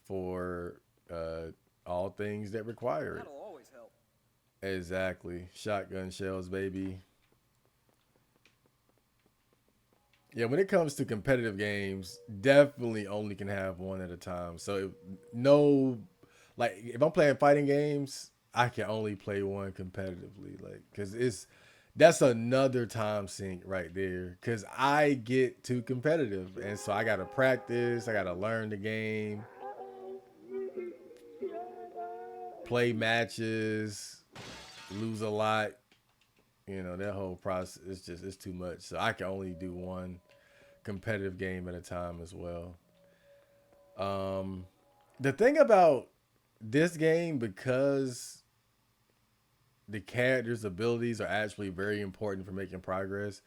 for all things that require it. That'll always help. Exactly. Shotgun shells, baby. Yeah, when it comes to competitive games, definitely only can have one at a time. So no, like if I'm playing fighting games, I can only play one competitively, like because that's another time sink right there. Because I get too competitive, and so I gotta practice, I gotta learn the game, play matches, lose a lot. You know that whole process is just it's too much. So I can only do one competitive game at a time as well. Um, the thing about this game, because the characters' abilities are actually very important for making progress,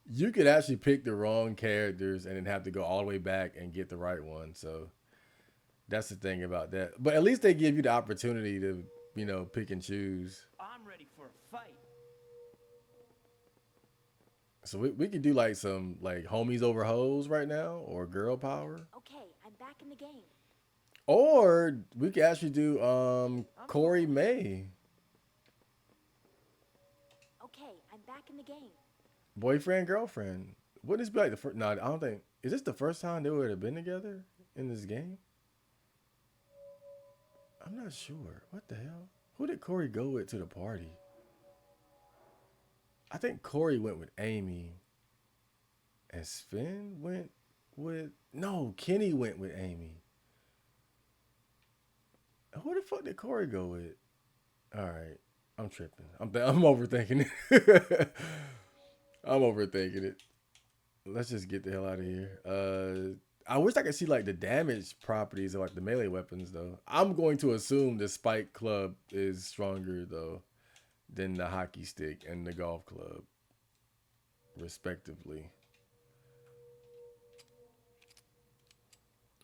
you could actually pick the wrong characters and then have to go all the way back and get the right one. So that's the thing about that. But at least they give you the opportunity to, pick and choose. I'm ready for a fight. So we could do like some like homies over hoes right now or girl power. Okay, I'm back in the game. Or we could actually do I'm Corey following. May. Okay, I'm back in the game. Boyfriend, girlfriend. Wouldn't this be like the first? No, I don't think. Is this the first time they would have been together in this game? I'm not sure. What the hell? Who did Corey go with to the party? I think Corey went with Amy, and Sven went with. No, Kenny went with Amy. Who the fuck did Corey go with? All right, I'm tripping. I'm overthinking it. I'm overthinking it. Let's just get the hell out of here. I wish I could see like the damage properties of like the melee weapons though. I'm going to assume the spike club is stronger though than the hockey stick and the golf club, respectively.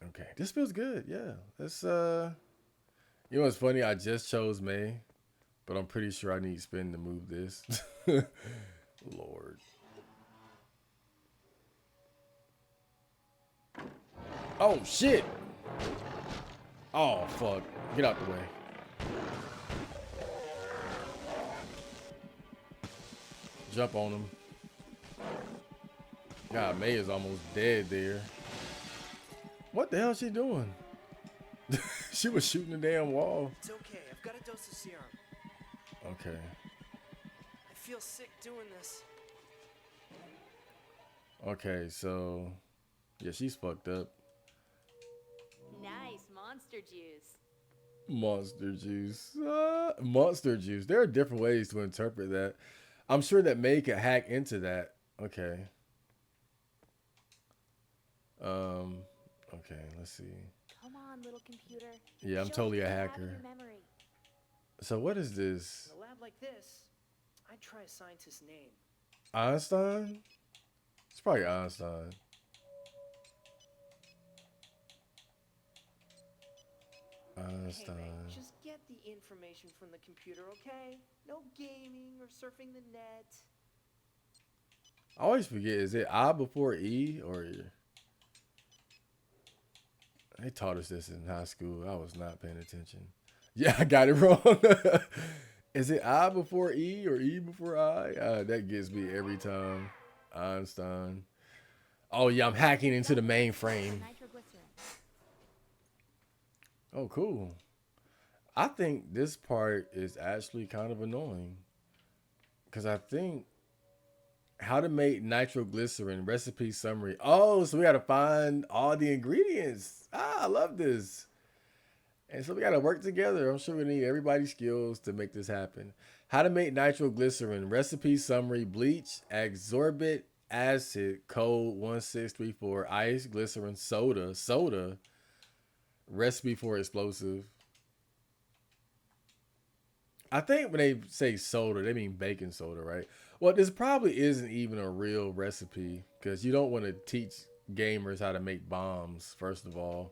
Okay, this feels good. Yeah, let's. You know what's funny? I just chose May, but I'm pretty sure I need spin to move this. Lord. Oh shit! Oh fuck! Get out the way. Jump on him. God, May is almost dead there. What the hell is she doing? She was shooting the damn wall. It's okay. I've got a dose of serum. Okay. I feel sick doing this. Okay, so yeah, she's fucked up. Nice monster juice. Monster juice. Monster juice. There are different ways to interpret that. I'm sure that May could hack into that. Okay. Um. Okay. Let's see. Come on, little computer. Yeah, I'm Show totally me a what you have in hacker. your memory. So what is this? In a lab like this, I'd try a scientist's name. Einstein? It's probably Einstein. Hey, May, Einstein. just get the information from the computer, okay? No gaming or surfing the net. I always forget. Is it I before E or they taught us this in high school? I was not paying attention. Yeah, I got it wrong. Is it I before E or E before I? That gets me every time. Einstein. Oh yeah, I'm hacking into the The mainframe. nitroglycerin. Oh cool. I think this part is actually kind of annoying because I think how to make nitroglycerin recipe summary. Oh, so we got to find all the ingredients. I love this. And so we got to work together. I'm sure we need everybody's skills to make this happen. How to make nitroglycerin recipe summary: bleach, ascorbic acid, code 1634, ice, glycerin, soda, recipe for explosive. I think when they say soda, they mean baking soda, right? Well, this probably isn't even a real recipe because you don't want to teach gamers how to make bombs, first of all.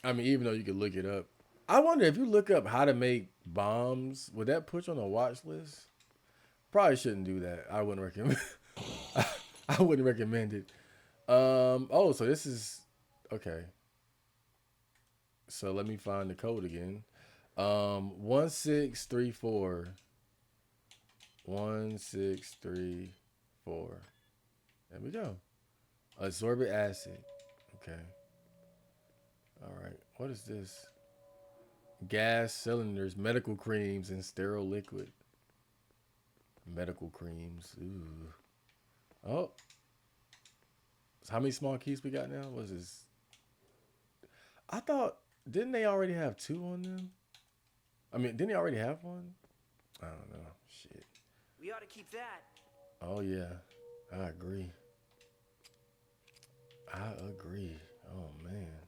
I mean, even though you could look it up. I wonder if you look up how to make bombs, would that put you on a watch list? Probably shouldn't do that. I wouldn't recommend. I wouldn't recommend it. Oh, so this is. Okay. So let me find the code again. 1634. 1634. There we go. Ascorbic acid. Okay. All right. What is this? Gas cylinders, medical creams, and sterile liquid. Medical creams. Ooh. Oh. So how many small keys we got now? What's this? I thought, didn't they already have two on them? I mean, didn't they already have one? I don't know. Shit. We ought to keep that. Oh, yeah. I agree. I agree. Oh, man.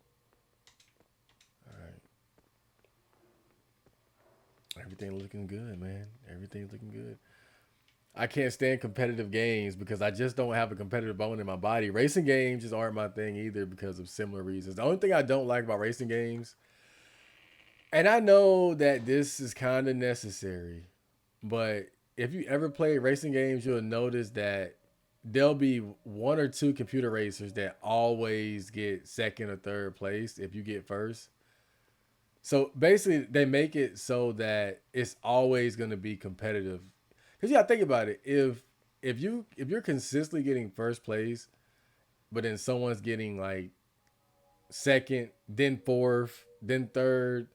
All right. Everything looking good, man. Everything's looking good. I can't stand competitive games because I just don't have a competitive bone in my body. Racing games just aren't my thing either because of similar reasons. The only thing I don't like about racing games, and I know that this is kind of necessary, but if you ever play racing games, you'll notice that there'll be one or two computer racers that always get second or third place if you get first. So basically, they make it so that it's always going to be competitive. Because yeah, think about it. If you're consistently getting first place, but then someone's getting like second, then fourth, then third,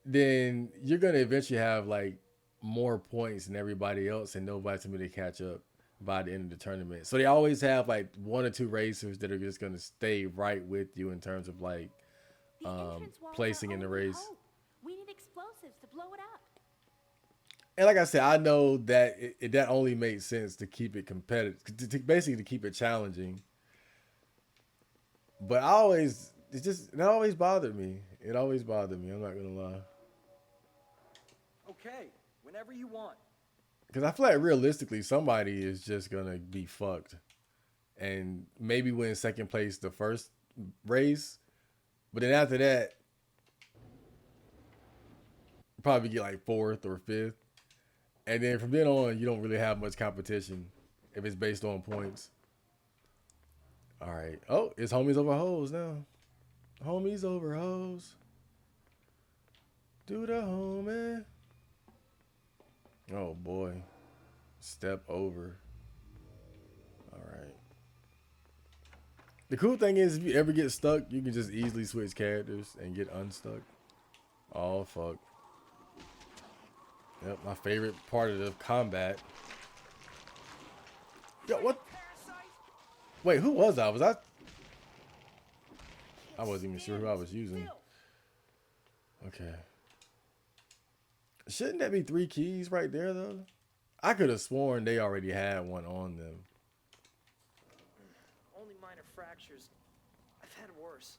then you're gonna eventually have like more points than everybody else, and nobody's gonna be able to catch up by the end of the tournament. So they always have like one or two racers that are just gonna stay right with you in terms of like The entrance walls placing are in the only race. hope. We need explosives to blow it up. And like I said, I know that that only makes sense to keep it competitive, basically to keep it challenging. But it always bothered me. It always bothered me. I'm not gonna lie. Okay, whenever you want. Because I feel like realistically, somebody is just gonna be fucked, and maybe win second place the first race, but then after that, probably get like fourth or fifth, and then from then on, you don't really have much competition if it's based on points. All right. Oh, it's homies over hoes now. Homies over hoes. Do the homie. Oh boy. Step over. All right. The cool thing is, if you ever get stuck, you can just easily switch characters and get unstuck. Oh, fuck. Yep, my favorite part of the combat. Yo, what? Wait, who was I? Was I? I wasn't even sure who I was using. Okay. Shouldn't that be 3 keys right there, though? I could have sworn they already had one on them. Only minor fractures. I've had worse.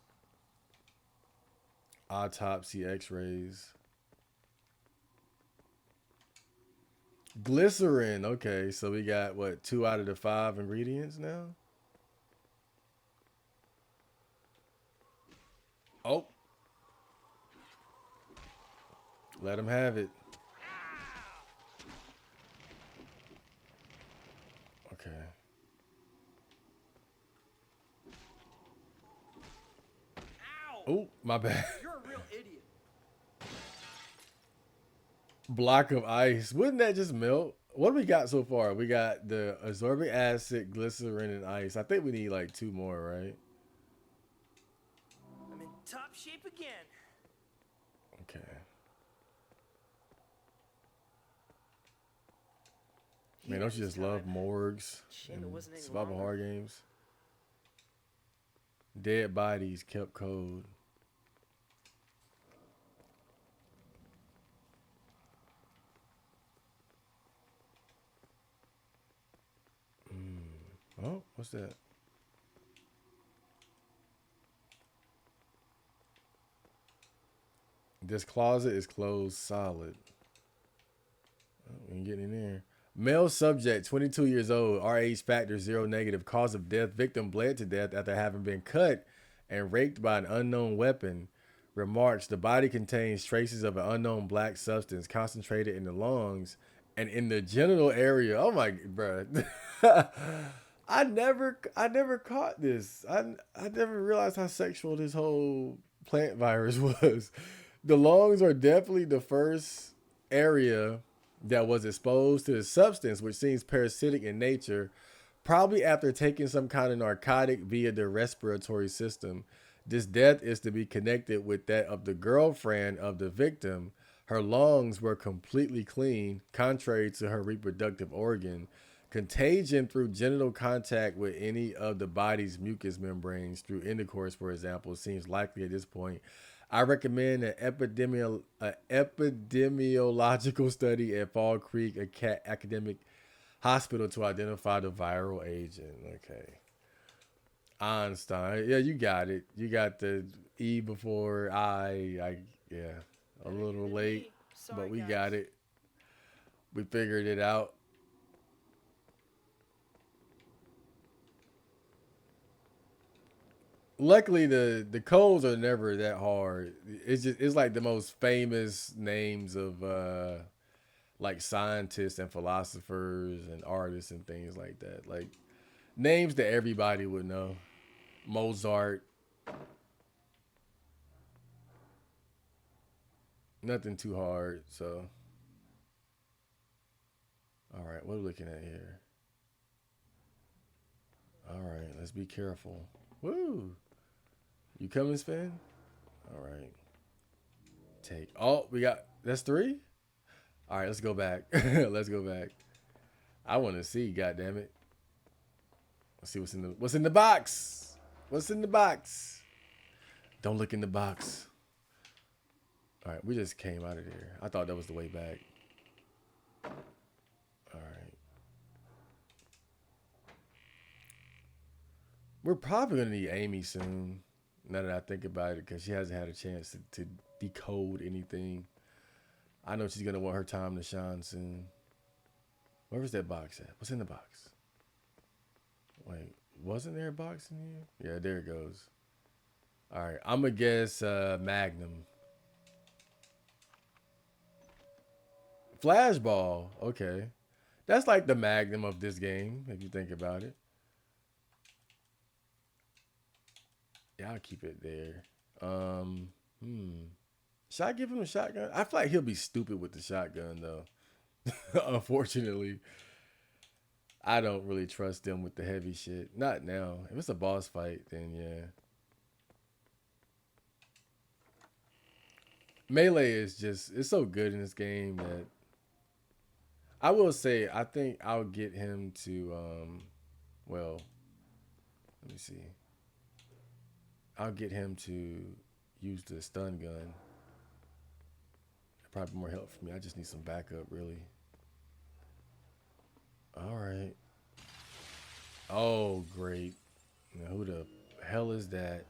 Autopsy x-rays. Glycerin. Okay, so we got, what, 2 out of the 5 ingredients now? Oh. Let him have it. Okay. Ow! Oh, my bad. You're a real idiot. Block of ice. Wouldn't that just melt? What do we got so far? We got the ascorbic acid, glycerin, and ice. I think we need like 2 more, right? I'm in top shape again. Okay. Man, don't you just love morgues Shame and it wasn't any survival longer. horror games? Dead bodies kept cold. Oh, what's that? This closet is closed solid. Oh, we ain't getting in there. Male subject, 22 years old, RH factor 0 negative, cause of death, victim bled to death after having been cut and raped by an unknown weapon. Remarks, the body contains traces of an unknown black substance concentrated in the lungs and in the genital area. Oh my, bruh. I never caught this. I never realized how sexual this whole plant virus was. The lungs are definitely the first area that was exposed to the substance, which seems parasitic in nature, probably after taking some kind of narcotic via the respiratory system. This death is to be connected with that of the girlfriend of the victim. Her lungs were completely clean, contrary to her reproductive organ. Contagion through genital contact with any of the body's mucous membranes through intercourse, for example, seems likely at this point. I recommend an epidemiological study at Fall Creek Academic Hospital to identify the viral agent. Okay. Einstein. Yeah, you got it. You got the E before I yeah. A Better you little than late, me. but Sorry, we guys. got it. We figured it out. Luckily, the codes are never that hard. It's like the most famous names of like scientists and philosophers and artists and things like that. Like names that everybody would know. Mozart. Nothing too hard. So, all right, what are we looking at here? All right, let's be careful. Woo! You coming, Spin? All right. Take. Oh, we got. That's three? All right, let's go back. Let's go back. I want to see, goddamn it. Let's see what's in the box. What's in the box? Don't look in the box. All right, we just came out of there. I thought that was the way back. All right. We're probably gonna need Amy soon. Now that I think about it, because she hasn't had a chance to decode anything. I know she's gonna want her time to shine soon. Where was that box at? What's in the box? Wait, wasn't there a box in here? Yeah, there it goes. All right, I'm gonna guess Magnum. Flashball. Okay, that's like the Magnum of this game, if you think about it. Yeah, I'll keep it there. Hmm. Should I give him a shotgun? I feel like he'll be stupid with the shotgun though. Unfortunately, I don't really trust them with the heavy shit. Not now. If it's a boss fight, then yeah. Melee is just it's so good in this game that I will say I think I'll get him to well, let me see. I'll get him to use the stun gun. Probably more help for me. I just need some backup really. All right. Oh, great. Now, who the hell is that?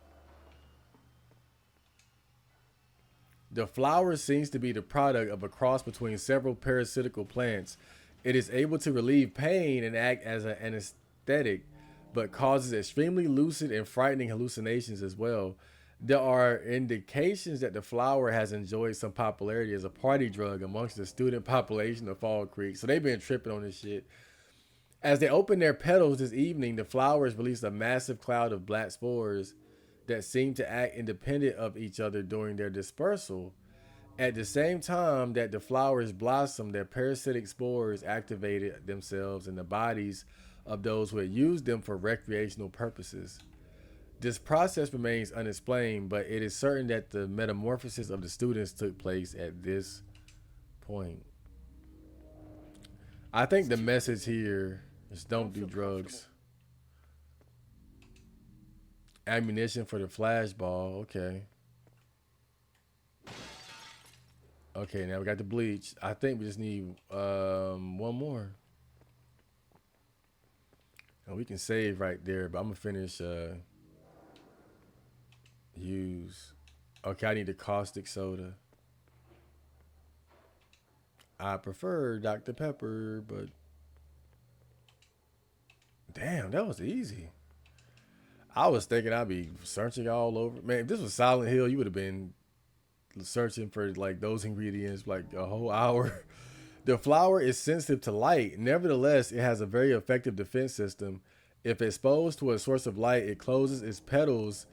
The flower seems to be the product of a cross between several parasitical plants. It is able to relieve pain and act as an anesthetic, but causes extremely lucid and frightening hallucinations as well. There are indications that the flower has enjoyed some popularity as a party drug amongst the student population of Fall Creek. So they've been tripping on this shit. As they open their petals this evening, the flowers release a massive cloud of black spores that seem to act independent of each other during their dispersal. At the same time that the flowers blossom, their parasitic spores activated themselves in the bodies of those who had used them for recreational purposes. This process remains unexplained, but it is certain that the metamorphosis of the students took place at this point. I think the message here is don't do drugs. Ammunition for the flashball. Okay. Okay, now we got the bleach. I think we just need one more. And we can save right there, but I'm gonna finish use. Okay, I need the caustic soda. I prefer Dr. Pepper, but damn, that was easy. I was thinking I'd be searching all over. Man, if this was Silent Hill, you would have been searching for like those ingredients like a whole hour. The flower is sensitive to light. Nevertheless, it has a very effective defense system. If exposed to a source of light, it closes its petals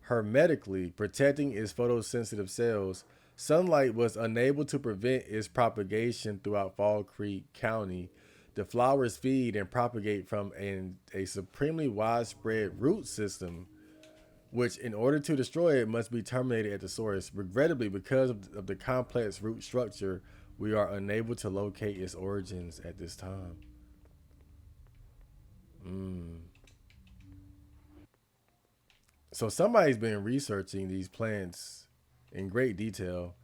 hermetically, protecting its photosensitive cells. Sunlight was unable to prevent its propagation throughout Fall Creek County. The flowers feed and propagate from a supremely widespread root system, which, in order to destroy it, must be terminated at the source. Regrettably, because of the complex root structure, we are unable to locate its origins at this time. So somebody's been researching these plants in great detail.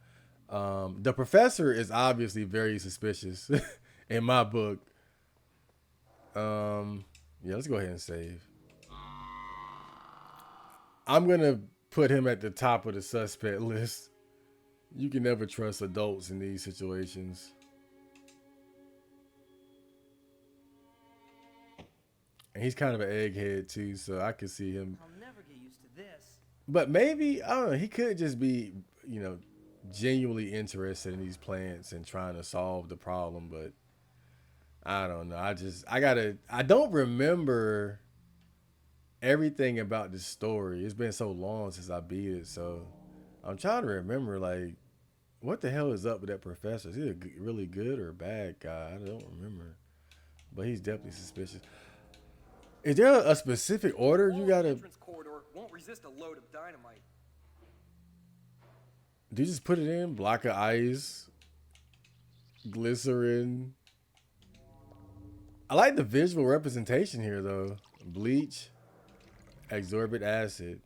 The professor is obviously very suspicious in my book. Yeah, let's go ahead and save. I'm gonna put him at the top of the suspect list. You can never trust adults in these situations. And he's kind of an egghead too, so I could see him. I'll never get used to this. But maybe, I don't know, he could just be, you know, genuinely interested in these plants and trying to solve the problem, but I don't know. I don't remember everything about this story. It's been so long since I beat it, so I'm trying to remember, like, what the hell is up with that professor? Is he a really good or bad guy? I don't remember. But he's definitely suspicious. Is there a specific order you gotta entrance corridor won't resist a load of dynamite. do? You just put it in? Block of ice, glycerin. I like the visual representation here though. Bleach, absorbent acid.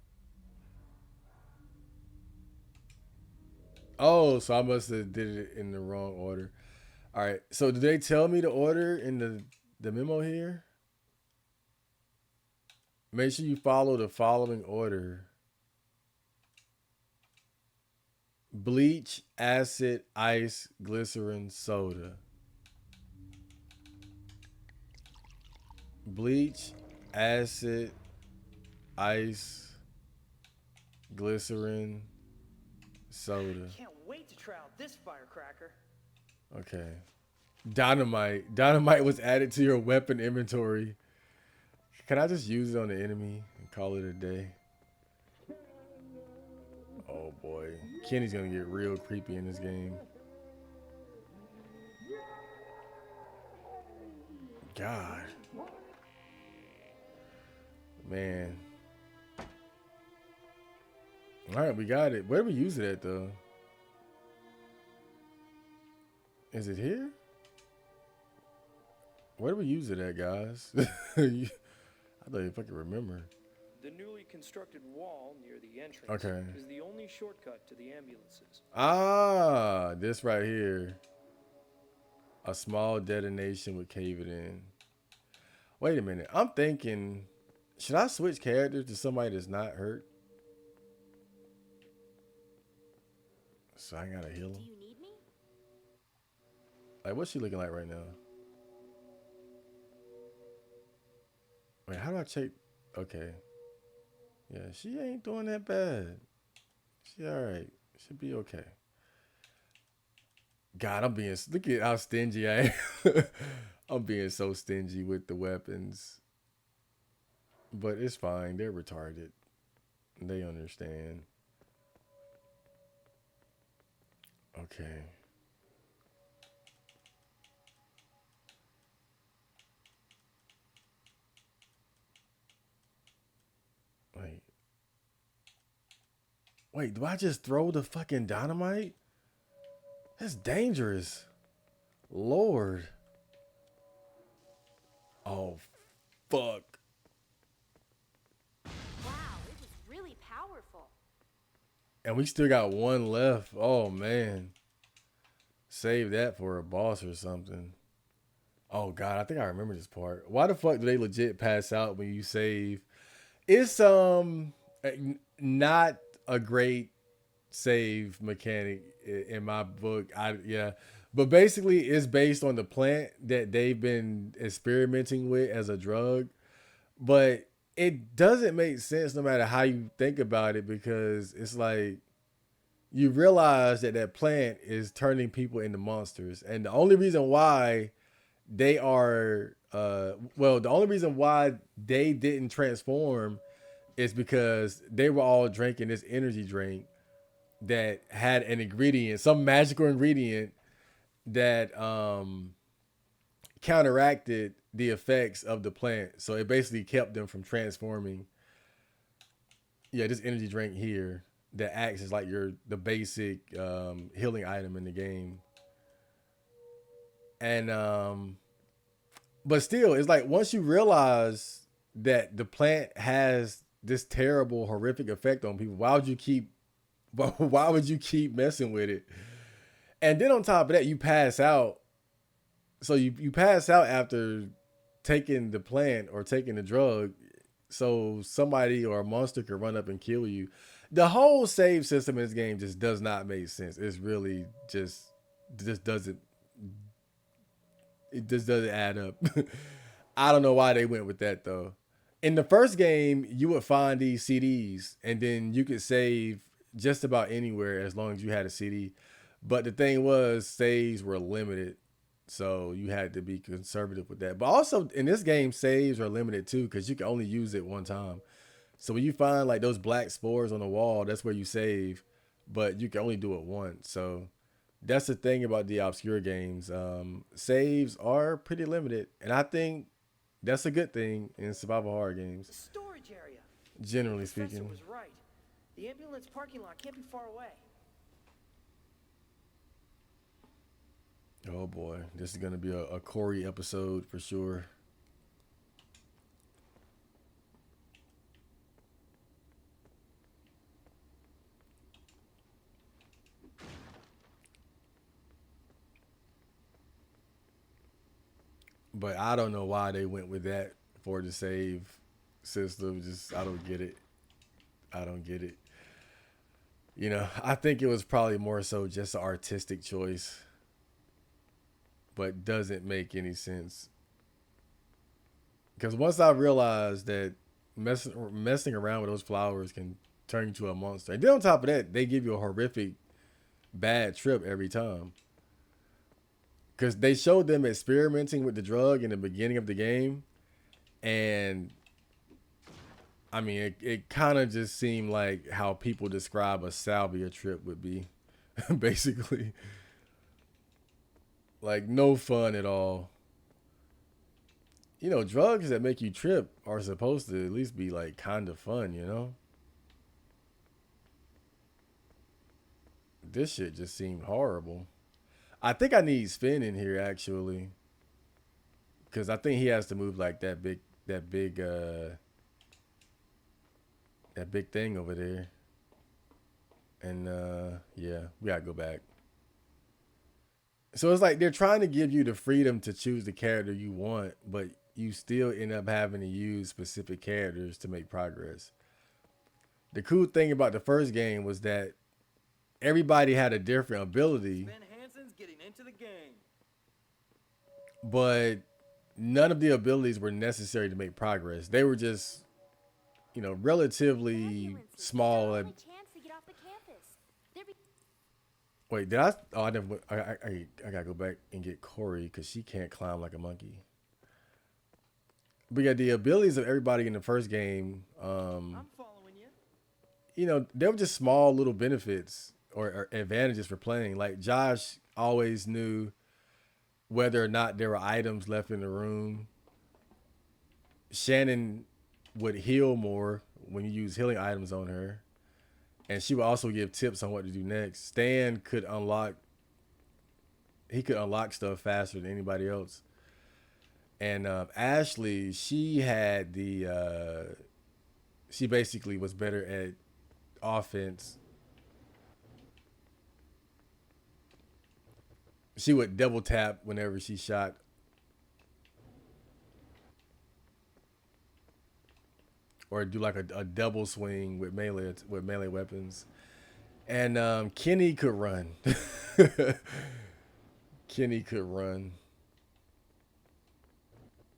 Oh, so I must have did it in the wrong order. All right. So did they tell me the order in the memo here? Make sure you follow the following order: bleach, acid, ice, glycerin, soda. Bleach, acid, ice, glycerin, soda. Can't wait to try out this firecracker. Okay. Dynamite. Dynamite was added to your weapon inventory. Can I just use it on the enemy and call it a day? Oh boy. Kenny's gonna get real creepy in this game. God. Man. Alright, we got it. Where do we use it at though? Is it here? Where do we use it at, guys? I don't even fucking remember. The newly constructed wall near the entrance Okay. is the only shortcut to the ambulances. Ah, this right here. A small detonation would cave it in. Wait a minute. I'm thinking, should I switch characters to somebody that's not hurt? So I gotta heal Do him. you need me? Like, what's she looking like right now? Wait, how do I check? Okay. Yeah, she ain't doing that bad. She all right. Should be okay. God, look at how stingy I am. I'm being so stingy with the weapons. But it's fine. They're retarded. They understand. Okay. Wait, do I just throw the fucking dynamite? That's dangerous. Lord. Oh, fuck. Wow, it was really powerful. And we still got one left. Oh, man. Save that for a boss or something. Oh, God, I think I remember this part. Why the fuck do they legit pass out when you save? It's not a great save mechanic in my book. But basically it's based on the plant that they've been experimenting with as a drug. But it doesn't make sense no matter how you think about it, because it's like you realize that plant is turning people into monsters, and the only reason why they are well, the only reason why they didn't transform is because they were all drinking this energy drink that had an ingredient, some magical ingredient that counteracted the effects of the plant. So it basically kept them from transforming. Yeah, this energy drink here that acts as like the basic healing item in the game. And but still, it's like once you realize that the plant has this terrible, horrific effect on people, why would you keep messing with it? And then on top of that, you pass out. So you pass out after taking the plant or taking the drug, so somebody or a monster could run up and kill you. The whole save system in this game just does not make sense. It's really just doesn't it just doesn't add up. I don't know why they went with that though. In the first game, you would find these CDs and then you could save just about anywhere as long as you had a CD. But the thing was, saves were limited. So you had to be conservative with that. But also in this game, saves are limited too because you can only use it one time. So when you find like those black spores on the wall, that's where you save, but you can only do it once. So that's the thing about the obscure games. Saves are pretty limited, and I think that's a good thing in survival horror games, The storage area. generally The professor speaking. was right. The ambulance parking lot can't be far away. Oh boy, this is gonna be a Corey episode for sure. But I don't know why they went with that for the save system. Just I don't get it. I don't get it. You know, I think it was probably more so just an artistic choice, but doesn't make any sense. Because once I realized that messing around with those flowers can turn you to a monster, and then on top of that, they give you a horrific bad trip every time. Because they showed them experimenting with the drug in the beginning of the game, and I mean, it kind of just seemed like how people describe a salvia trip would be, basically. Like, no fun at all. You know, drugs that make you trip are supposed to at least be, like, kind of fun, you know? This shit just seemed horrible. I think I need Spin in here, actually. Because I think he has to move, like, that big thing over there. And yeah, we gotta go back. So it's like they're trying to give you the freedom to choose the character you want, but you still end up having to use specific characters to make progress. The cool thing about the first game was that everybody had a different ability, Ben Hansen's getting into the game. but none of the abilities were necessary to make progress. They were just, relatively Ambulances. It's small. our only chance to get off the campus. They're be- Wait, did I? Oh, I never. I gotta go back and get Corey because she can't climb like a monkey. But yeah, the abilities of everybody in the first game, I'm following you. they were just small little benefits or advantages for playing. Like Josh always knew whether or not there were items left in the room. Shannon would heal more when you use healing items on her, and she would also give tips on what to do next. Stan could unlock. He could unlock stuff faster than anybody else. And Ashley, she had she basically was better at offense. She would double tap whenever she shot, or do like a double swing with melee weapons. And Kenny could run. Kenny could run.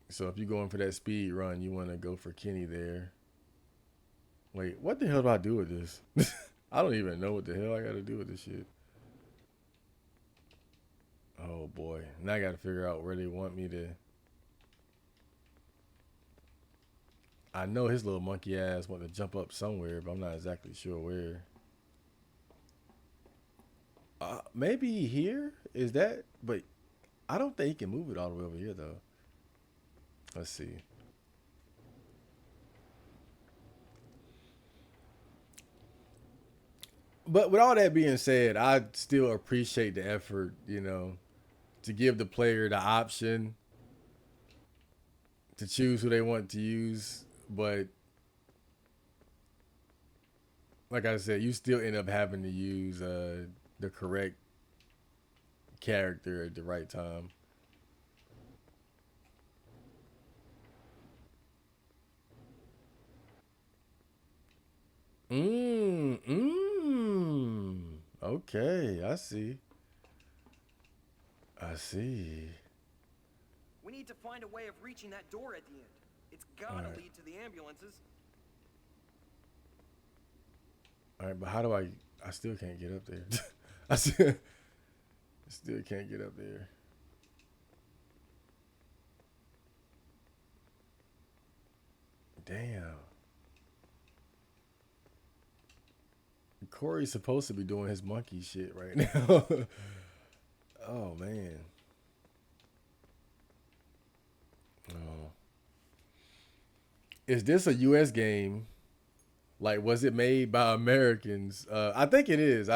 So if you're going for that speed run, you want to go for Kenny there. Wait, what the hell do I do with this? I don't even know what the hell I got to do with this shit. Oh Oh boy. Now I got to figure out where they want me to. I know his little monkey ass want to jump up somewhere, but I'm not exactly sure where. Maybe here? Is that? But I don't think he can move it all the way over here, though. Let's see. But with all that being said, I still appreciate the effort, to give the player the option to choose who they want to use. But like I said, you still end up having to use the correct character at the right time. Okay, I see. I see. We need to find a way of reaching that door at the end. It's gotta lead to the ambulances. All right, but how do I still can't get up there. I still can't get up there. Damn. Corey's supposed to be doing his monkey shit right now. Oh, man. Oh. Is this a U.S. game? Like, was it made by Americans? I think it is.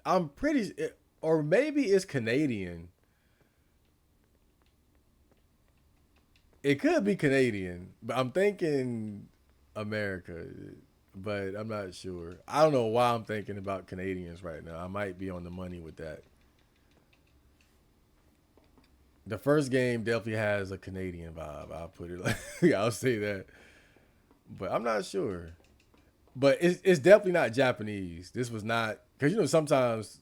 I'm pretty, or maybe it's Canadian. It could be Canadian, but I'm thinking America, but I'm not sure. I don't know why I'm thinking about Canadians right now. I might be on the money with that. The first game definitely has a Canadian vibe. I'll put it like I'll say that, but I'm not sure. But it's definitely not Japanese. This was not, because sometimes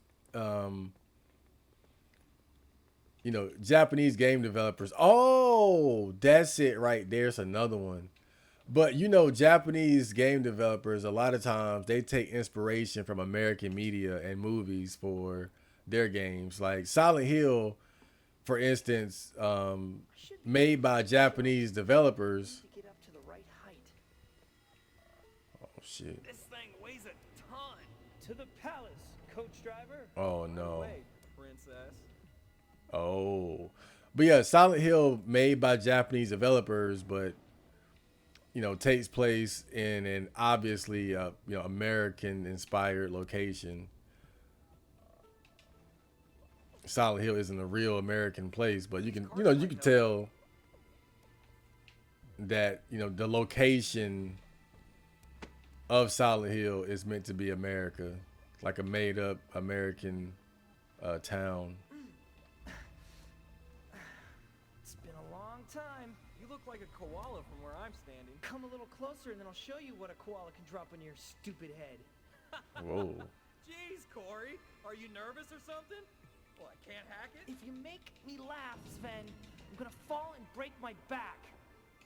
Japanese game developers. Oh, that's it right there. It's another one. But Japanese game developers, a lot of times they take inspiration from American media and movies for their games. Like Silent Hill, for instance, made by Japanese developers. To get up to the right height. Oh shit. This thing weighs a ton. To the palace, coach driver. Oh no. Wait, princess. Oh. But yeah, Silent Hill made by Japanese developers, but takes place in an obviously American inspired location. Silent Hill isn't a real American place, but you can tell that the location of Silent Hill is meant to be America, like a made up American town. It's been a long time. You look like a koala from where I'm standing. Come a little closer and then I'll show you what a koala can drop on your stupid head. Whoa. Jeez, Corey. Are you nervous or something? Well, I can't hack it. If you make me laugh, Sven, I'm gonna fall and break my back.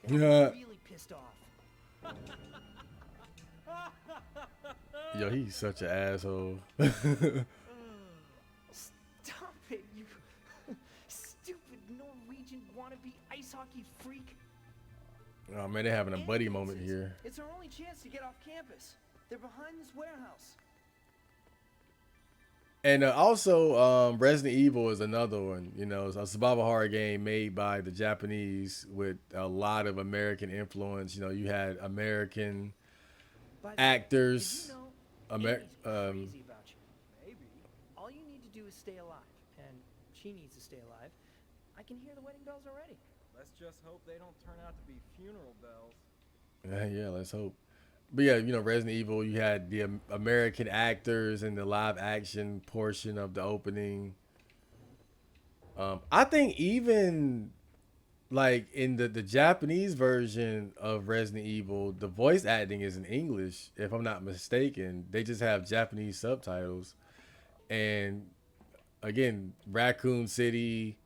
Then I'm really pissed off. Yo, he's such an asshole. Stop it, you stupid Norwegian wannabe ice hockey freak. Oh man, they're having a buddy moment here. It's our only chance to get off campus. They're behind this warehouse. And also, Resident Evil is another one. It's a survival horror game made by the Japanese with a lot of American influence. You had American actors. Did you know Amy's crazy about you? Maybe. All you need to do is stay alive, and she needs to stay alive. I can hear the wedding bells already. Let's just hope they don't turn out to be funeral bells. Yeah, let's hope. But yeah, Resident Evil, you had the American actors in the live action portion of the opening. I think even like in the Japanese version of Resident Evil, the voice acting is in English, if I'm not mistaken. They just have Japanese subtitles. And again, Raccoon City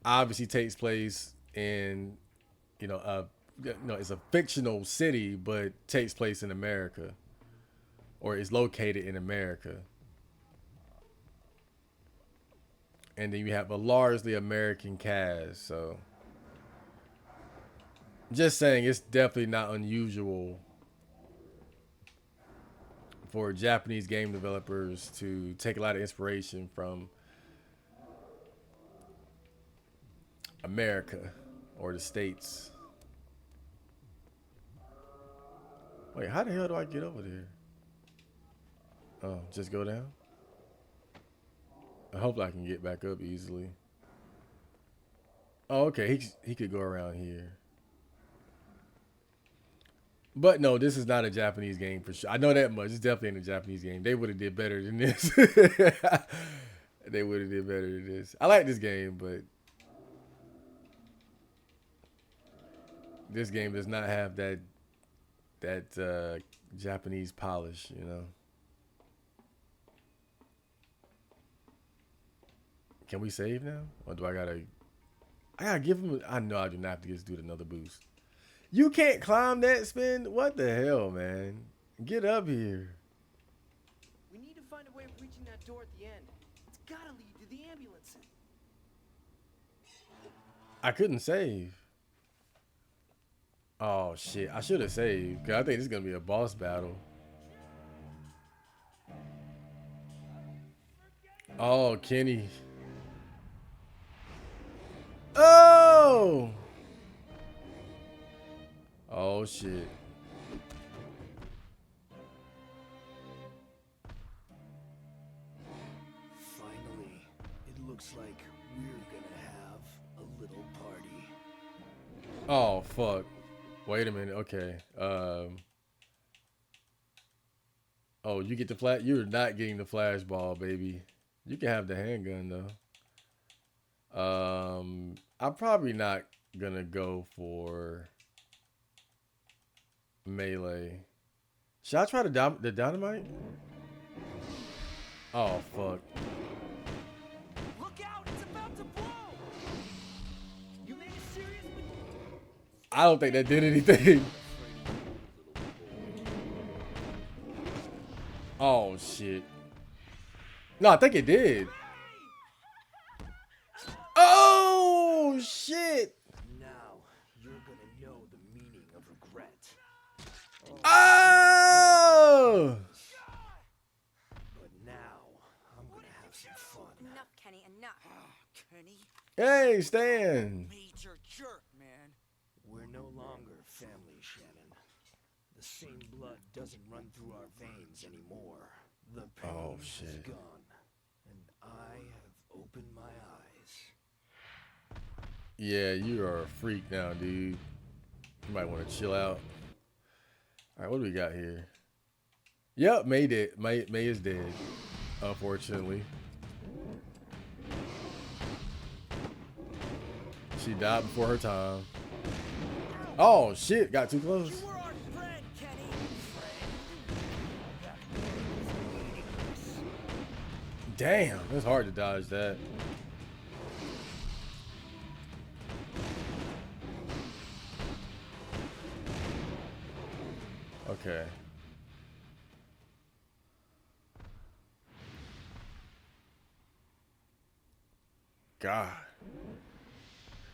obviously takes place in, it's a fictional city, but takes place in America, or is located in America. and then you have a largely American cast. So, just saying, it's definitely not unusual for Japanese game developers to take a lot of inspiration from America or the States. Wait, how the hell do I get over there? Oh, just go down? I hope I can get back up easily. Oh, okay. He could go around here. But no, this is not a Japanese game for sure. I know that much. It's definitely in a Japanese game. They would have did better than this. They would have did better than this. I like this game, but this game does not have that Japanese polish, you know. Can we save now? Or do I gotta give him I know I do not have to just do another boost. You can't climb that spin? What the hell, man? Get up here. We need to find a way of reaching that door at the end. It's gotta lead to the ambulance. I couldn't save. Oh shit. I should have saved. Cause I think this is gonna be a boss battle. Oh, Kenny. Oh! Oh shit. Finally, it looks like we're gonna have a little party. Oh fuck. Wait a minute. Okay. Oh, you get the flat. You're not getting the flashball, baby. You can have the handgun though. I'm probably not gonna go for melee. Should I try the dynamite? Oh fuck. Look out! It's about to blow! You made a serious I don't think that did anything. Oh shit. No, I think it did. Oh shit. Now, you're gonna know the meaning of regret. Oh. But now, I'm gonna have some fun. Enough, Kenny, enough. Kenny, Hey, Stan. major jerk, man. We're no longer family, Shannon. The same blood doesn't run through our veins anymore. The pain Oh, is shit. gone, and I have opened my eyes. Yeah, you are a freak now, dude. You might want to chill out. All right, what do we got here? Yep, May did. May is dead, unfortunately. She died before her time. Oh shit, got too close. You were our friend, Kenny. Damn, it's hard to dodge that. Okay. God.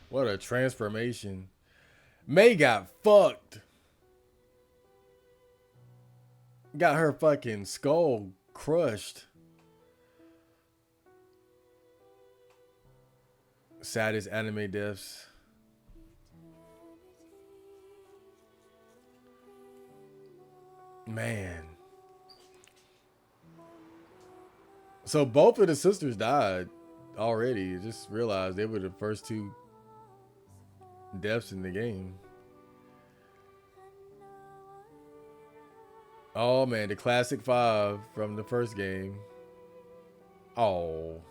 What a transformation. May got fucked. Got her fucking skull crushed. Saddest anime deaths. Man. So both of the sisters died already. I just realized they were the first two deaths in the game. Oh man, the classic 5 from the first game. Oh.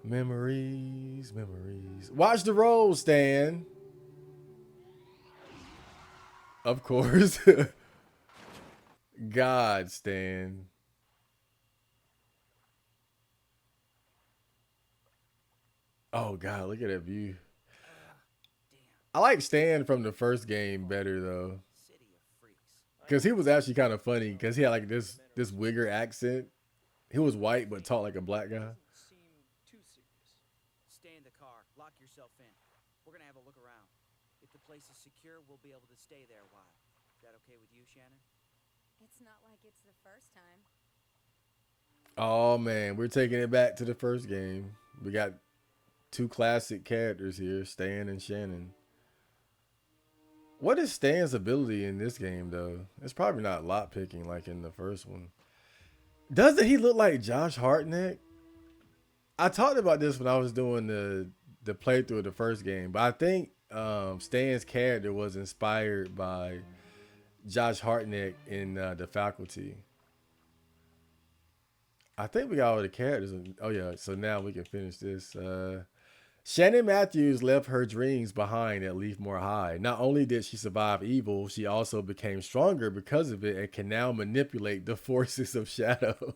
Memories, memories. Watch the roll, Stan. Of course. God, Stan. Oh God, look at that view. I like Stan from the first game better though, City of freaks. because he was actually kind of funny because he had like this Wigger accent. He was white but talked like a black guy. Doesn't seem too serious. Stay in the car. Lock yourself in. We're gonna have a look around. If the place is secure, we'll be able to stay there a while. Is that okay with you, Shannon? It's not like it's the first time. Oh man, we're taking it back to the first game. We got two classic characters here, Stan and Shannon. What is Stan's ability in this game though? It's probably not lot picking like in the first one. Doesn't he look like Josh Hartnett? I talked about this when I was doing the playthrough of the first game, but I think Stan's character was inspired by Josh Hartnett in The Faculty. I think we got all the characters. Oh yeah, so now we can finish this. Shannon Matthews left her dreams behind at Leafmore High. Not only did she survive evil, she also became stronger because of it and can now manipulate the forces of shadow.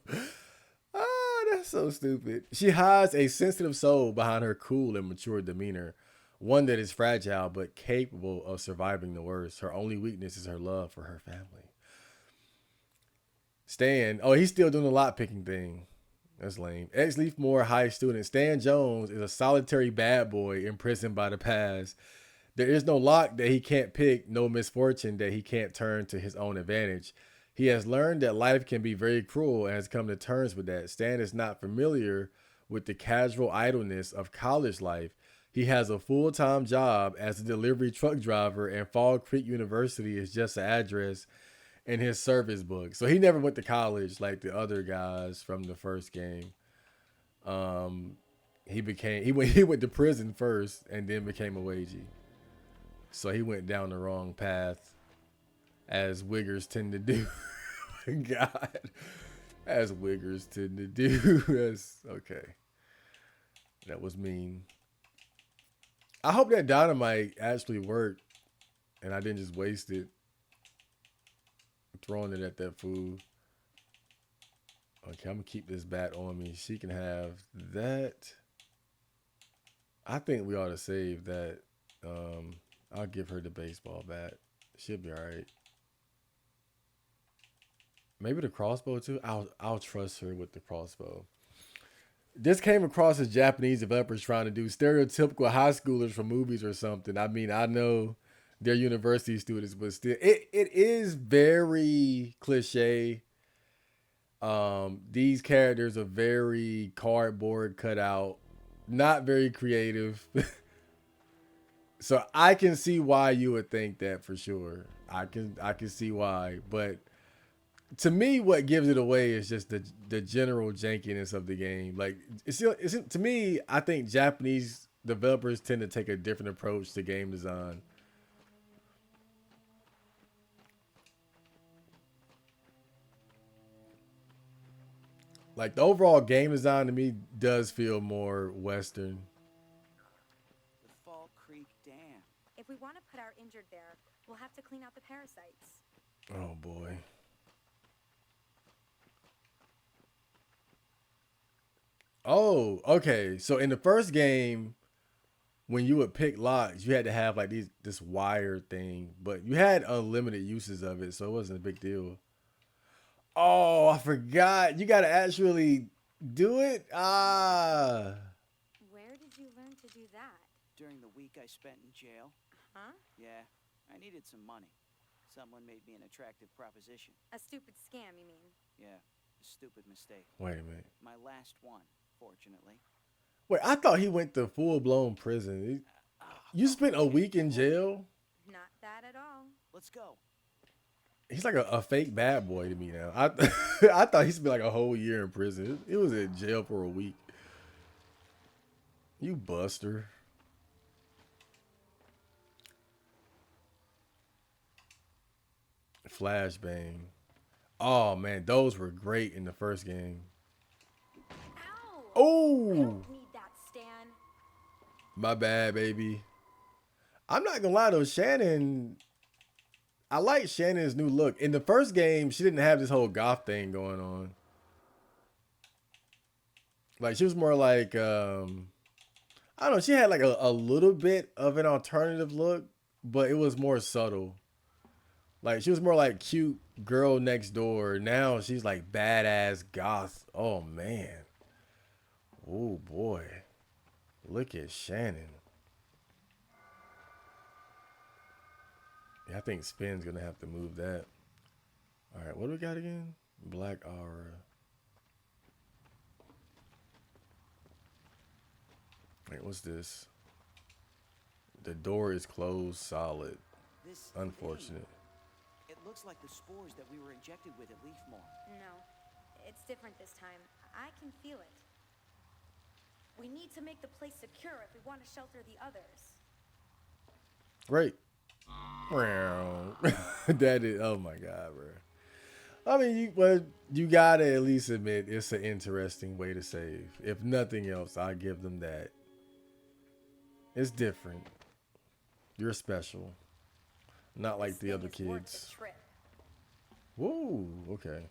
Ah, that's so stupid. She hides a sensitive soul behind her cool and mature demeanor, one that is fragile but capable of surviving the worst. Her only weakness is her love for her family. Stan, oh, he's still doing the lot picking thing. That's lame. Ex-Leafmore High student Stan Jones is a solitary bad boy imprisoned by the past. There is no lock that he can't pick, no misfortune that he can't turn to his own advantage. He has learned that life can be very cruel and has come to terms with that. Stan is not familiar with the casual idleness of college life. He has a full-time job as a delivery truck driver, and Fall Creek University is just an address in his service book. So he never went to college like the other guys from the first game. He went to prison first and then became a wagey. So he went down the wrong path, as wiggers tend to do. God, as wiggers tend to do. That's okay. That was mean. I hope that dynamite actually worked and I didn't just waste it throwing it at that food. Okay, I'm gonna keep this bat on me. She can have that. I think we ought to save that. I'll give her the baseball bat. She'll be all right. Maybe the crossbow too. I'll trust her with the crossbow. This came across as Japanese developers trying to do stereotypical high schoolers from movies or something. I mean, I know they're university students, but still, it is very cliche. These characters are very cardboard cut out, not very creative. So I can see why you would think that for sure. I can see why, but to me, what gives it away is just the general jankiness of the game. Like it's to me, I think Japanese developers tend to take a different approach to game design. Like the overall game design to me does feel more Western. The Fall Creek Dam. If we want to put our injured there, we'll have to clean out the parasites. Oh boy. Oh, okay. So in the first game, when you would pick locks, you had to have like this wire thing, but you had unlimited uses of it, so it wasn't a big deal. Oh, I forgot. You gotta actually do it. Ah. Where did you learn to do that? During the week I spent in jail. Huh? Yeah, I needed some money. Someone made me an attractive proposition. A stupid scam, you mean? Yeah, a stupid mistake. Wait a minute. My last one, fortunately. Wait, I thought he went to full blown prison. You spent a week in jail? Not that at all. Let's go. He's like a fake bad boy to me now. I I thought he spent like a whole year in prison. It was in jail for a week. You buster. Flashbang. Oh man, those were great in the first game. Ow! I Oh, don't need that, Stan. my bad, baby. I'm not gonna lie though, Shannon. I like Shannon's new look. In the first game, she didn't have this whole goth thing going on. Like she was more like I don't know, she had like a little bit of an alternative look, but it was more subtle. Like she was more like cute girl next door. Now she's like badass goth. Oh man. Oh boy. Look at Shannon. Yeah, I think Spin's gonna have to move that. All right, what do we got again? Black aura. Wait, what's this? The door is closed solid. This Unfortunate. thing, it looks like the spores that we were injected with at Leafmore. No, it's different this time. I can feel it. We need to make the place secure if we want to shelter the others. Great. That is, oh my god, bro. I mean, you gotta at least admit it's an interesting way to save. If nothing else, I give them that. It's different. You're special, not like This the thing other is worth kids. the trip. Whoa. Okay.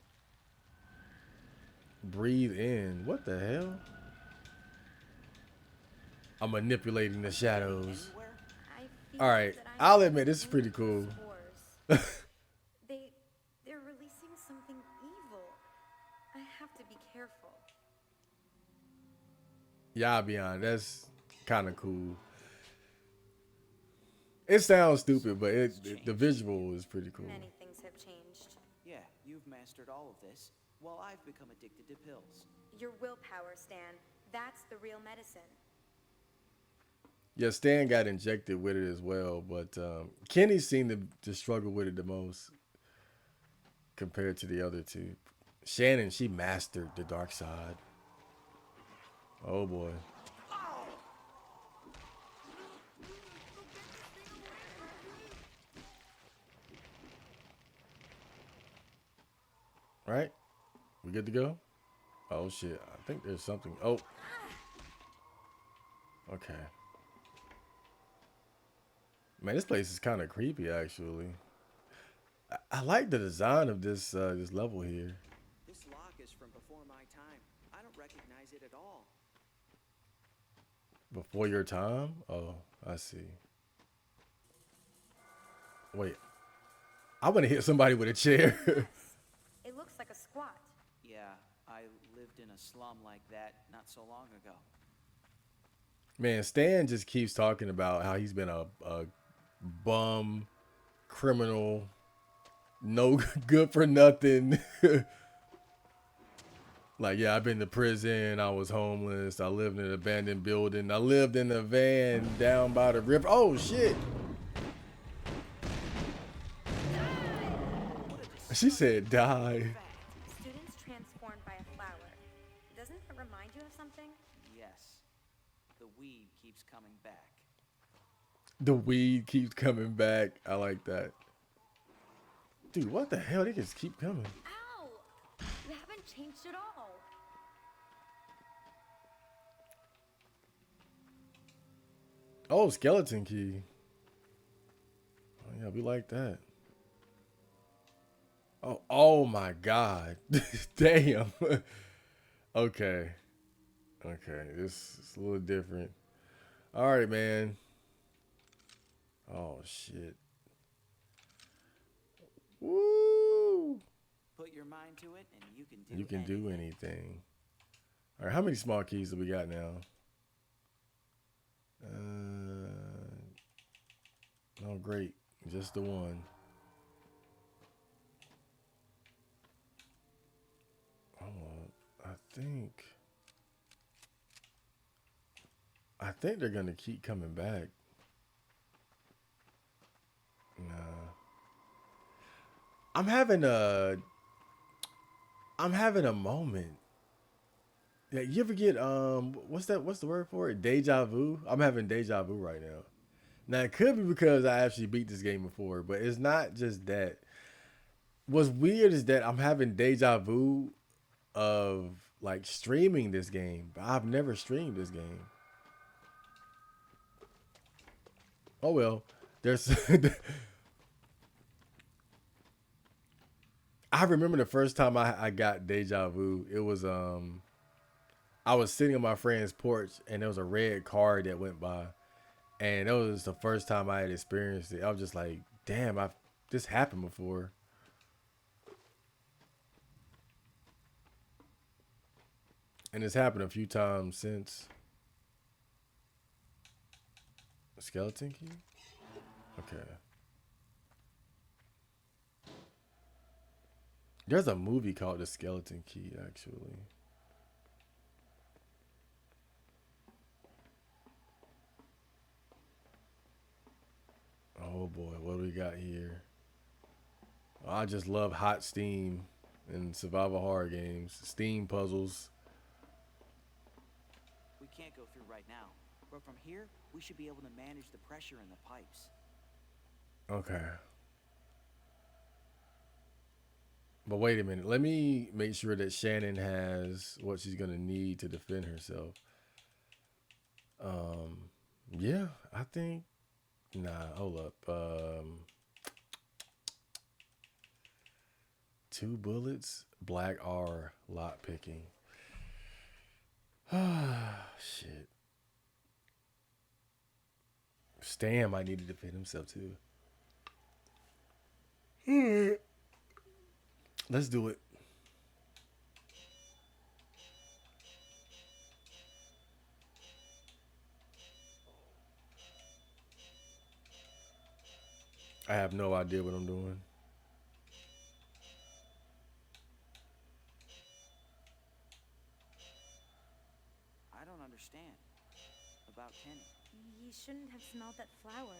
Breathe in. What the hell? I'm manipulating the shadows. Anywhere? I feel All right, that I'll I'm admit this is pretty infected cool. with spores. They're releasing something evil. I have to be careful. Yeah, I'll be honest. That's kind of cool. It sounds stupid, but the visual is pretty cool. Many things have changed. Yeah, you've mastered all of this, while I've become addicted to pills. Your willpower, Stan. That's the real medicine. Yeah, Stan got injected with it as well, but Kenny seemed to struggle with it the most compared to the other two. Shannon, she mastered the dark side. Oh boy. Right? We good to go? Oh shit. I think there's something. Oh. Okay. Man, this place is kind of creepy actually. I like the design of this level here. This lock is from before my time. I don't recognize it at all. Before your time? Oh, I see. Wait. I want to hit somebody with a chair. It looks like a squat. Yeah, I lived in a slum like that not so long ago. Man, Stan just keeps talking about how he's been a bum, criminal, no good for nothing. Like, yeah, I've been to prison. I was homeless. I lived in an abandoned building. I lived in a van down by the river. Oh, shit. She said die. Students transformed by a flower. Doesn't it remind you of something? Yes, the weed keeps coming back. The weed keeps coming back. I like that. Dude, what the hell? They just keep coming. Ow! You haven't changed at all. Oh, skeleton key. Oh, yeah, we like that. Oh my God. Damn. Okay. Okay, this is a little different. All right, man. Oh, shit. Woo! Put your mind to it, and you can do You can anything. do anything. All right, how many small keys do we got now? Oh, great. Just the one. Oh, I think they're gonna keep coming back. Nah. I'm having a moment. Yeah, you ever get what's the word for it? Deja vu? I'm having deja vu right now. Now it could be because I actually beat this game before, but it's not just that. What's weird is that I'm having deja vu of like streaming this game, but I've never streamed this game. Oh well, there's. I remember the first time I got deja vu. It was I was sitting on my friend's porch and there was a red car that went by, and that was the first time I had experienced it. I was just like, damn, this happened before. And it's happened a few times since. Skeleton key? Okay. There's a movie called The Skeleton Key, actually. Oh boy, what do we got here? I just love hot steam in survival horror games. Steam puzzles. We can't go through right now, but from here, we should be able to manage the pressure in the pipes. Okay. But wait a minute. Let me make sure that Shannon has what she's going to need to defend herself. Yeah, I think. Nah, hold up. 2 bullets, black R, lock picking. Ah, shit. Stan might need to defend himself too. Alright. Let's do it. I have no idea what I'm doing. I don't understand. About Kenny. He shouldn't have smelled that flower.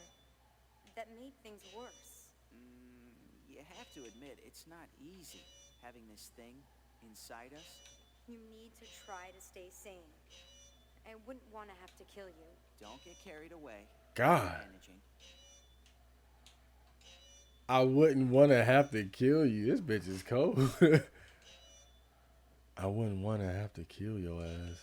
That made things worse. You have to admit, it's not easy having this thing inside us. You need to try to stay sane. I wouldn't want to have to kill you. Don't get carried away. God. Managing. I wouldn't want to have to kill you. This bitch is cold. I wouldn't want to have to kill your ass.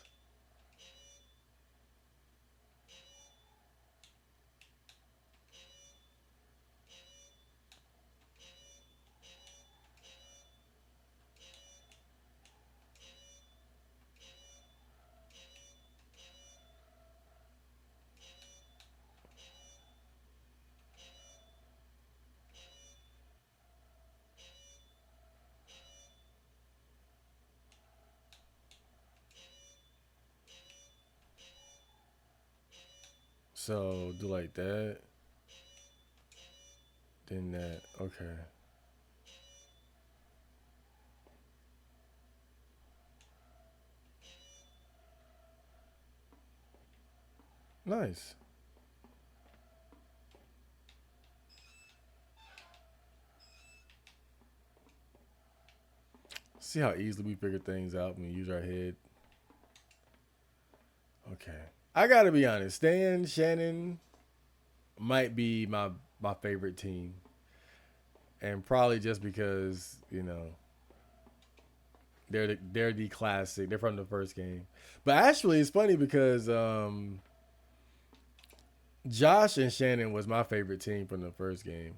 So do like that. Then that. Okay. Nice. See how easily we figure things out when we use our head. Okay. I gotta be honest. Stan, Shannon might be my favorite team. And probably just because, you know, they're the classic. They're from the first game. But actually it's funny because Josh and Shannon was my favorite team from the first game.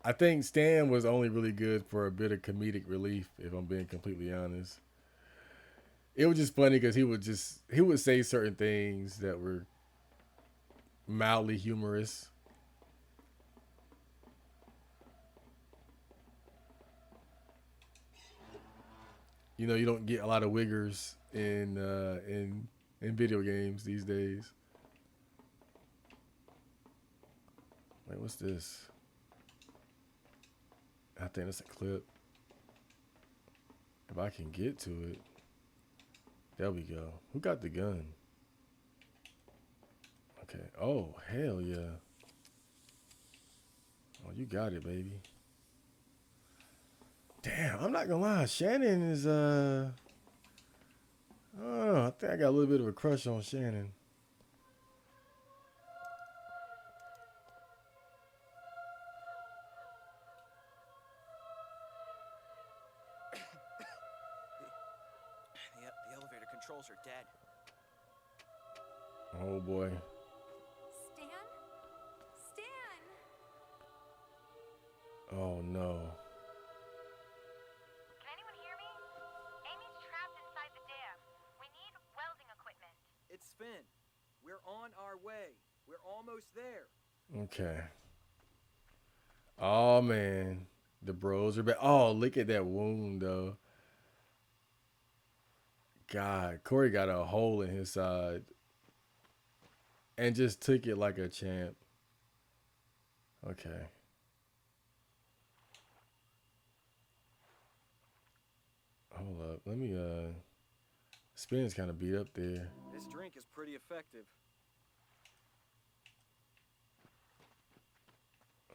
I think Stan was only really good for a bit of comedic relief, if I'm being completely honest. It was just funny because he would say certain things that were mildly humorous. You know, you don't get a lot of wiggers in video games these days. Wait, what's this? I think that's a clip. If I can get to it. There we go. Who got the gun? Okay. Oh, hell yeah. Oh, you got it, baby. Damn, I'm not gonna lie. Shannon is I don't know. I think I got a little bit of a crush on Shannon. The elevator controls are dead. Oh boy. Stan? Stan! Oh no. Can anyone hear me? Amy's trapped inside the dam. We need welding equipment. It's Finn. We're on our way. We're almost there. Okay. Oh man. The bros are back. Oh, look at that wound though. God, Corey got a hole in his side and just took it like a champ. Okay. Hold up. Let me Spin's kind of beat up there. This drink is pretty effective.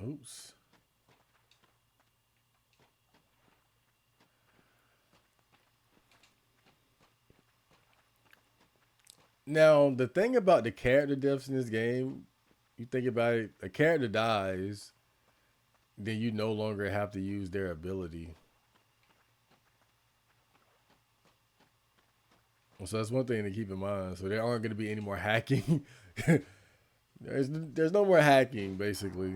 Oops. Now, the thing about the character deaths in this game, you think about it, a character dies, then you no longer have to use their ability. So that's one thing to keep in mind. So there aren't going to be any more hacking. there's no more hacking, basically.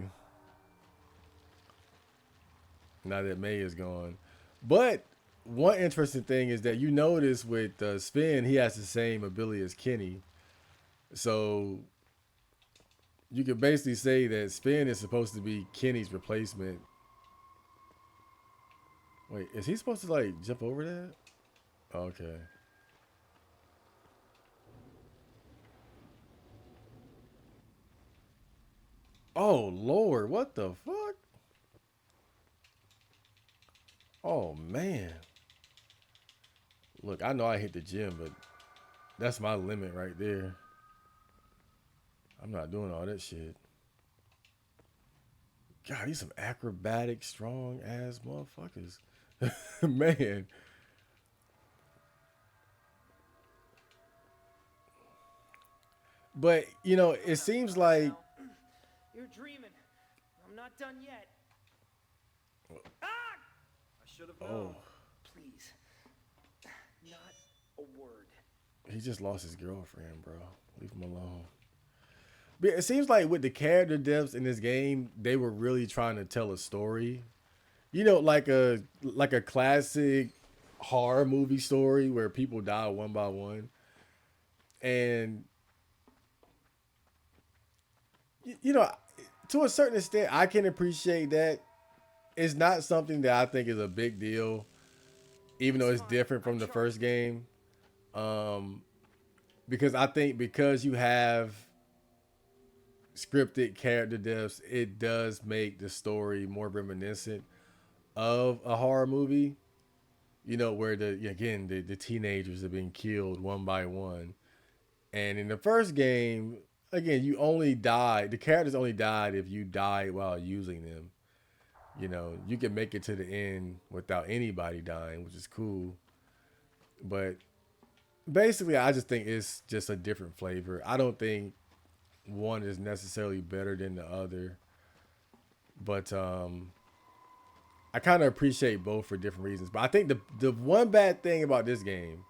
Now that May is gone. But one interesting thing is that you notice with Spin, he has the same ability as Kenny. So you could basically say that Spin is supposed to be Kenny's replacement. Wait, is he supposed to like jump over that? Okay. Oh Lord, what the fuck? Oh man. Look, I know I hit the gym, but that's my limit right there. I'm not doing all that shit. God, these some acrobatic, strong ass motherfuckers. Man. But, you know, it seems like. You're dreaming. I'm not done yet. I should have Oh, known. Please. Not a word. he just lost his girlfriend, bro. Leave him alone. But it seems like with the character deaths in this game, they were really trying to tell a story. You know, like a classic horror movie story where people die one by one. And you know, to a certain extent, I can appreciate that. It's not something that I think is a big deal, even though it's different from the first game. Um, because I think because you have scripted character deaths, it does make the story more reminiscent of a horror movie. You know, where the teenagers are being killed one by one. And in the first game, again, you only died. The characters only died if you died while using them. You know, you can make it to the end without anybody dying, which is cool. But basically, I just think it's just a different flavor. I don't think one is necessarily better than the other. But I kind of appreciate both for different reasons. But I think the one bad thing about this game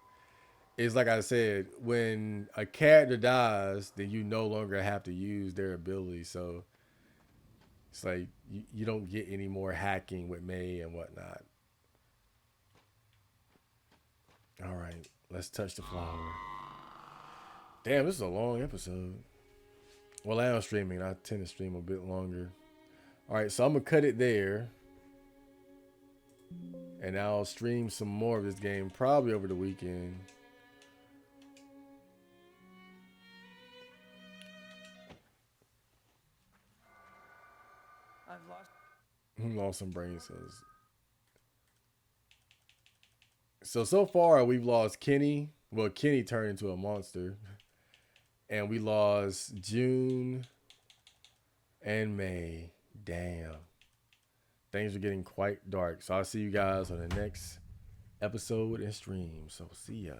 is, like I said, when a character dies, then you no longer have to use their ability. So it's like you don't get any more hacking with May and whatnot. All right, let's touch the flower. Damn, this is a long episode. Well, I am streaming. I tend to stream a bit longer. All right, so I'm going to cut it there. And I'll stream some more of this game probably over the weekend. I've lost. Lost some brain cells. So far, we've lost Kenny. Well, Kenny turned into a monster. And we lost June and May. Damn. Things are getting quite dark. So I'll see you guys on the next episode and stream. So see ya.